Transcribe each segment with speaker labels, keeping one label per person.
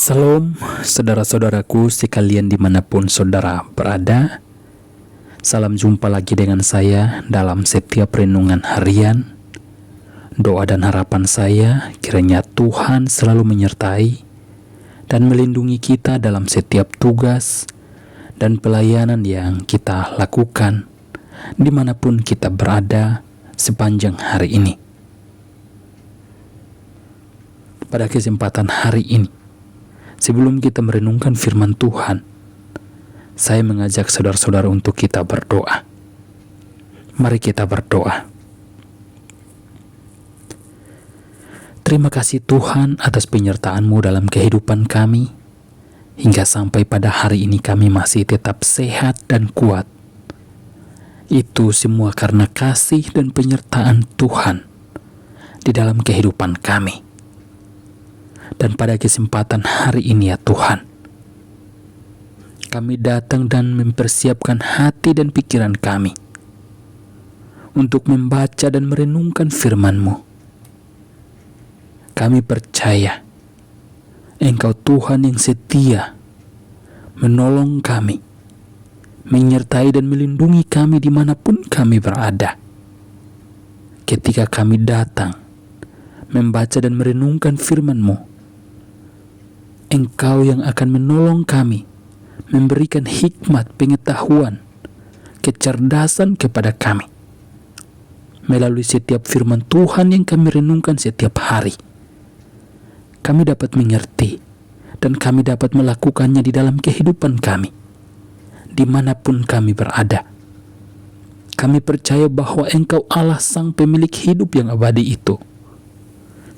Speaker 1: Salam saudara-saudaraku sekalian dimanapun saudara berada. Salam jumpa lagi dengan saya dalam setiap renungan harian. Doa dan harapan saya kiranya Tuhan selalu menyertai dan melindungi kita dalam setiap tugas dan pelayanan yang kita lakukan dimanapun kita berada sepanjang hari ini. Pada kesempatan hari ini, sebelum kita merenungkan firman Tuhan, saya mengajak saudara-saudara untuk kita berdoa. Mari kita berdoa. Terima kasih Tuhan atas penyertaan-Mu dalam kehidupan kami, hingga sampai pada hari ini kami masih tetap sehat dan kuat. Itu semua karena kasih dan penyertaan Tuhan di dalam kehidupan kami. Dan pada kesempatan hari ini ya Tuhan, kami datang dan mempersiapkan hati dan pikiran kami untuk membaca dan merenungkan firman-Mu. Kami percaya Engkau Tuhan yang setia, menolong kami, menyertai dan melindungi kami dimanapun kami berada. Ketika kami datang membaca dan merenungkan firman-Mu, Engkau yang akan menolong kami, memberikan hikmat, pengetahuan, kecerdasan kepada kami. Melalui setiap firman Tuhan yang kami renungkan setiap hari, kami dapat mengerti dan kami dapat melakukannya di dalam kehidupan kami, dimanapun kami berada. Kami percaya bahwa Engkau Allah Sang Pemilik hidup yang abadi itu,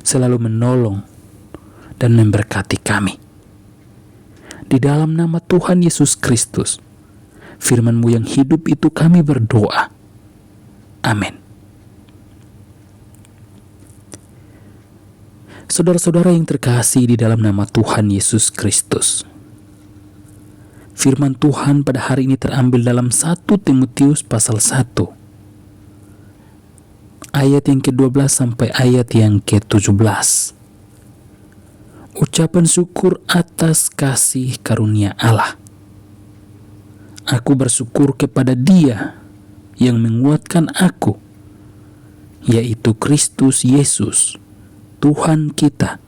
Speaker 1: selalu menolong dan memberkati kami. Di dalam nama Tuhan Yesus Kristus, firman-Mu yang hidup itu kami berdoa. Amin. Saudara-saudara yang terkasih di dalam nama Tuhan Yesus Kristus, firman Tuhan pada hari ini terambil dalam 1 Timotius pasal 1, ayat yang ke-12 sampai ayat yang ke-17. Ucapan syukur atas kasih karunia Allah. Aku bersyukur kepada Dia yang menguatkan aku, yaitu Kristus Yesus, Tuhan kita,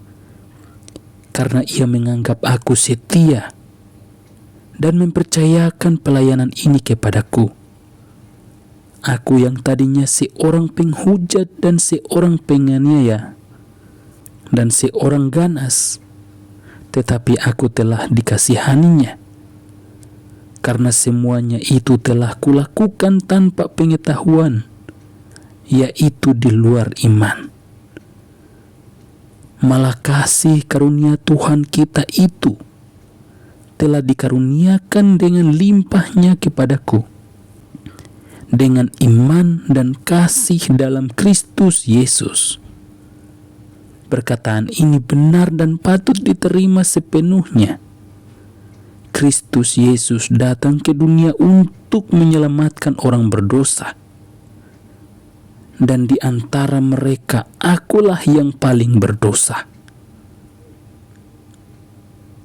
Speaker 1: karena Ia menganggap aku setia dan mempercayakan pelayanan ini kepadaku. Aku yang tadinya seorang penghujat dan seorang penganiaya dan seorang ganas, tetapi aku telah dikasihaninya, karena semuanya itu telah kulakukan tanpa pengetahuan, yaitu di luar iman. Malah kasih karunia Tuhan kita itu telah dikaruniakan dengan limpahnya kepadaku, dengan iman dan kasih dalam Kristus Yesus. Perkataan ini benar dan patut diterima sepenuhnya. Kristus Yesus datang ke dunia untuk menyelamatkan orang berdosa. Dan di antara mereka, akulah yang paling berdosa.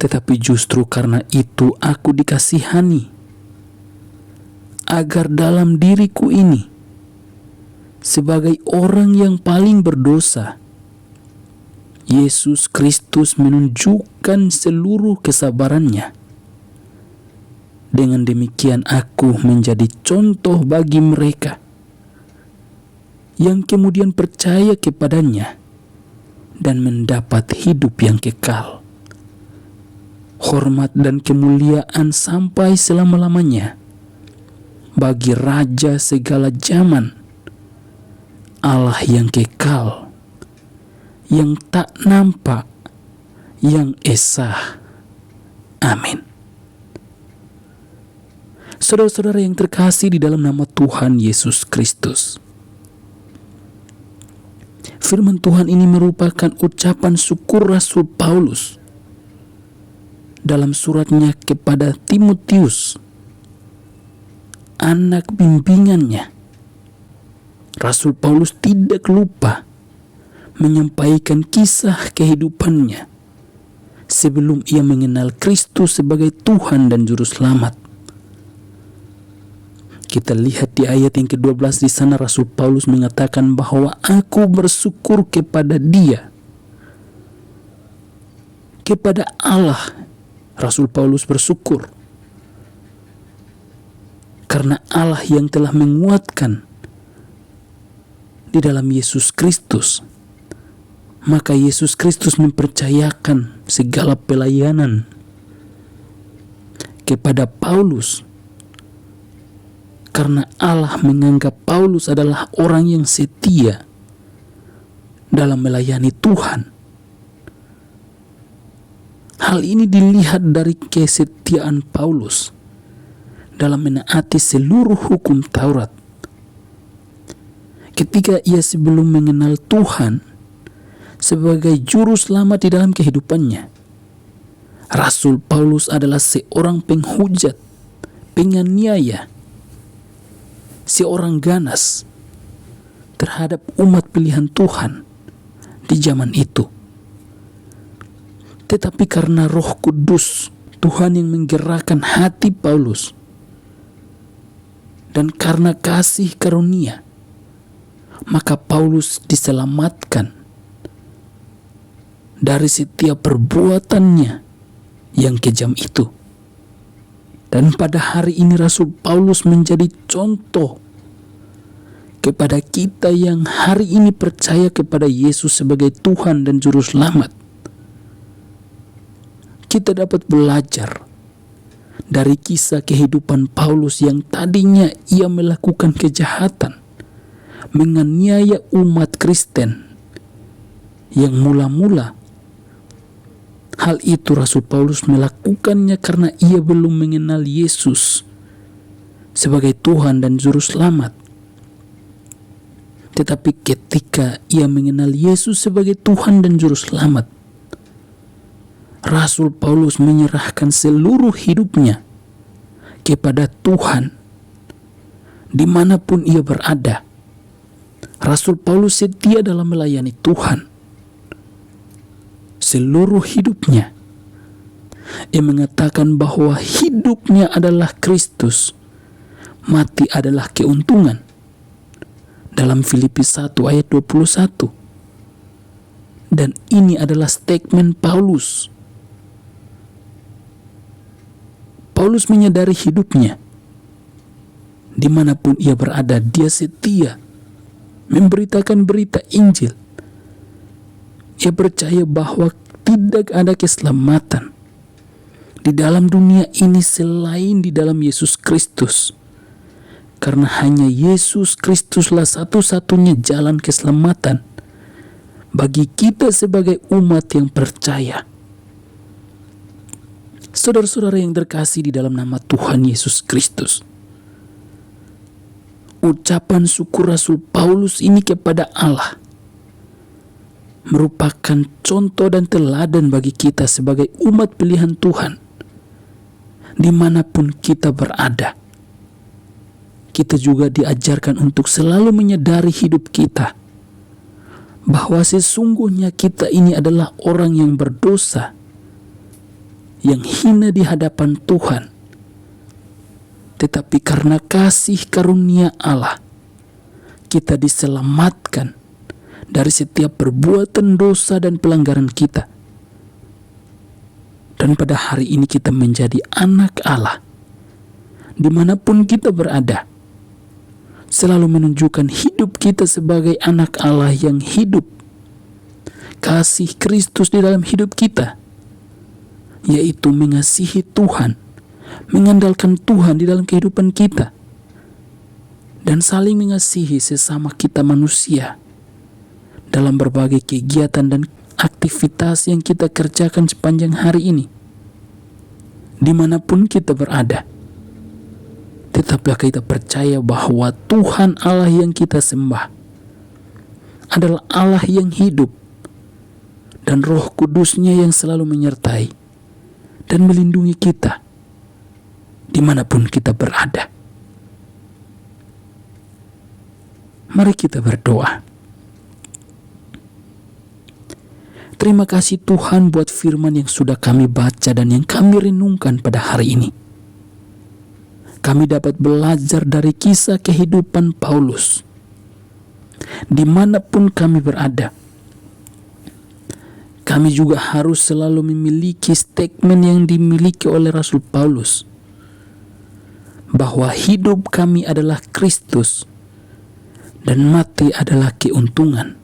Speaker 1: Tetapi justru karena itu aku dikasihani, agar dalam diriku ini, sebagai orang yang paling berdosa, Yesus Kristus menunjukkan seluruh kesabarannya. Dengan demikian aku menjadi contoh bagi mereka yang kemudian percaya kepadanya dan mendapat hidup yang kekal. Hormat dan kemuliaan sampai selama-lamanya bagi Raja segala zaman, Allah yang kekal, yang tak nampak, yang esa. Amin. Saudara-saudara yang terkasih di dalam nama Tuhan Yesus Kristus, firman Tuhan ini merupakan ucapan syukur Rasul Paulus dalam suratnya kepada Timotius, anak bimbingannya. Rasul Paulus tidak lupa menyampaikan kisah kehidupannya sebelum ia mengenal Kristus sebagai Tuhan dan Juru Selamat. Kita lihat di ayat yang ke-12 di sana Rasul Paulus mengatakan bahwa aku bersyukur kepada Dia, kepada Allah. Rasul Paulus bersyukur karena Allah yang telah menguatkan di dalam Yesus Kristus. Maka Yesus Kristus mempercayakan segala pelayanan kepada Paulus karena Allah menganggap Paulus adalah orang yang setia dalam melayani Tuhan. Hal ini dilihat dari kesetiaan Paulus dalam menaati seluruh hukum Taurat. Ketika ia sebelum mengenal Tuhan sebagai juru selamat di dalam kehidupannya, Rasul Paulus adalah seorang penghujat, penganiaya, seorang ganas terhadap umat pilihan Tuhan di zaman itu. Tetapi karena Roh Kudus Tuhan yang menggerakkan hati Paulus, dan karena kasih karunia, maka Paulus diselamatkan dari setiap perbuatannya yang kejam itu. Dan pada hari ini Rasul Paulus menjadi contoh kepada kita yang hari ini percaya kepada Yesus sebagai Tuhan dan Juru Selamat. Kita dapat belajar dari kisah kehidupan Paulus yang tadinya ia melakukan kejahatan, menganiaya umat Kristen, yang mula-mula hal itu Rasul Paulus melakukannya karena ia belum mengenal Yesus sebagai Tuhan dan Juru Selamat. Tetapi ketika ia mengenal Yesus sebagai Tuhan dan Juru Selamat, Rasul Paulus menyerahkan seluruh hidupnya kepada Tuhan dimanapun ia berada. Rasul Paulus setia dalam melayani Tuhan seluruh hidupnya. Ia mengatakan bahwa hidupnya adalah Kristus, mati adalah keuntungan. Dalam Filipi 1 ayat 21. Dan ini adalah statement Paulus. Paulus menyadari hidupnya. Dimanapun ia berada, dia setia memberitakan berita Injil. Ia percaya bahwa tidak ada keselamatan di dalam dunia ini selain di dalam Yesus Kristus. Karena hanya Yesus Kristuslah satu-satunya jalan keselamatan bagi kita sebagai umat yang percaya. Saudara-saudara yang terkasih di dalam nama Tuhan Yesus Kristus, ucapan syukur Rasul Paulus ini kepada Allah merupakan contoh dan teladan bagi kita sebagai umat pilihan Tuhan. Dimanapun kita berada, kita juga diajarkan untuk selalu menyadari hidup kita bahwa sesungguhnya kita ini adalah orang yang berdosa, yang hina di hadapan Tuhan. Tetapi karena kasih karunia Allah, kita diselamatkan dari setiap perbuatan dosa dan pelanggaran kita. Dan pada hari ini kita menjadi anak Allah. Dimanapun kita berada, selalu menunjukkan hidup kita sebagai anak Allah yang hidup. Kasih Kristus di dalam hidup kita, yaitu mengasihi Tuhan, mengandalkan Tuhan di dalam kehidupan kita, dan saling mengasihi sesama kita manusia dalam berbagai kegiatan dan aktivitas yang kita kerjakan sepanjang hari ini, dimanapun kita berada. Tetaplah kita percaya bahwa Tuhan Allah yang kita sembah adalah Allah yang hidup, dan Roh Kudusnya yang selalu menyertai dan melindungi kita dimanapun kita berada. Mari kita berdoa. Terima kasih Tuhan buat firman yang sudah kami baca dan yang kami renungkan pada hari ini. Kami dapat belajar dari kisah kehidupan Paulus. Dimanapun kami berada, kami juga harus selalu memiliki statement yang dimiliki oleh Rasul Paulus, bahwa hidup kami adalah Kristus dan mati adalah keuntungan.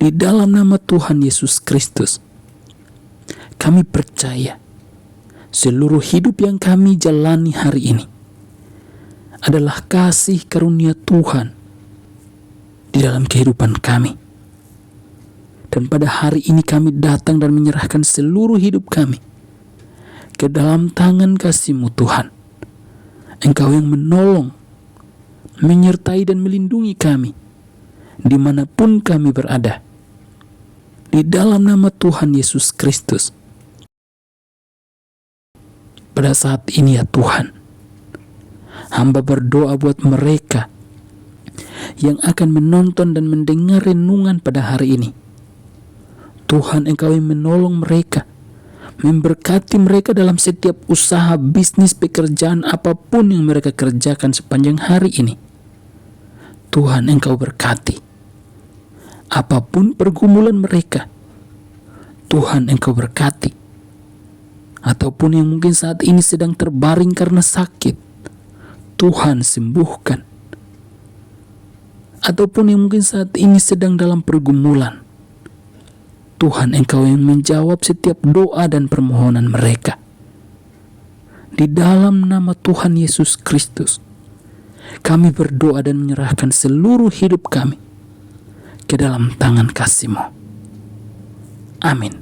Speaker 1: Di dalam nama Tuhan Yesus Kristus, kami percaya seluruh hidup yang kami jalani hari ini adalah kasih karunia Tuhan di dalam kehidupan kami. Dan pada hari ini kami datang dan menyerahkan seluruh hidup kami ke dalam tangan kasih-Mu Tuhan. Engkau yang menolong, menyertai dan melindungi kami dimanapun kami berada. Di dalam nama Tuhan Yesus Kristus. Pada saat ini ya Tuhan, hamba berdoa buat mereka yang akan menonton dan mendengar renungan pada hari ini. Tuhan, Engkau yang menolong mereka, memberkati mereka dalam setiap usaha, bisnis, pekerjaan apapun yang mereka kerjakan sepanjang hari ini. Tuhan, Engkau berkati apapun pergumulan mereka. Tuhan, Engkau berkati. Ataupun yang mungkin saat ini sedang terbaring karena sakit, Tuhan sembuhkan. Ataupun yang mungkin saat ini sedang dalam pergumulan, Tuhan, Engkau yang menjawab setiap doa dan permohonan mereka. Di dalam nama Tuhan Yesus Kristus, kami berdoa dan menyerahkan seluruh hidup kami ke dalam tangan kasih-Mu. Amin.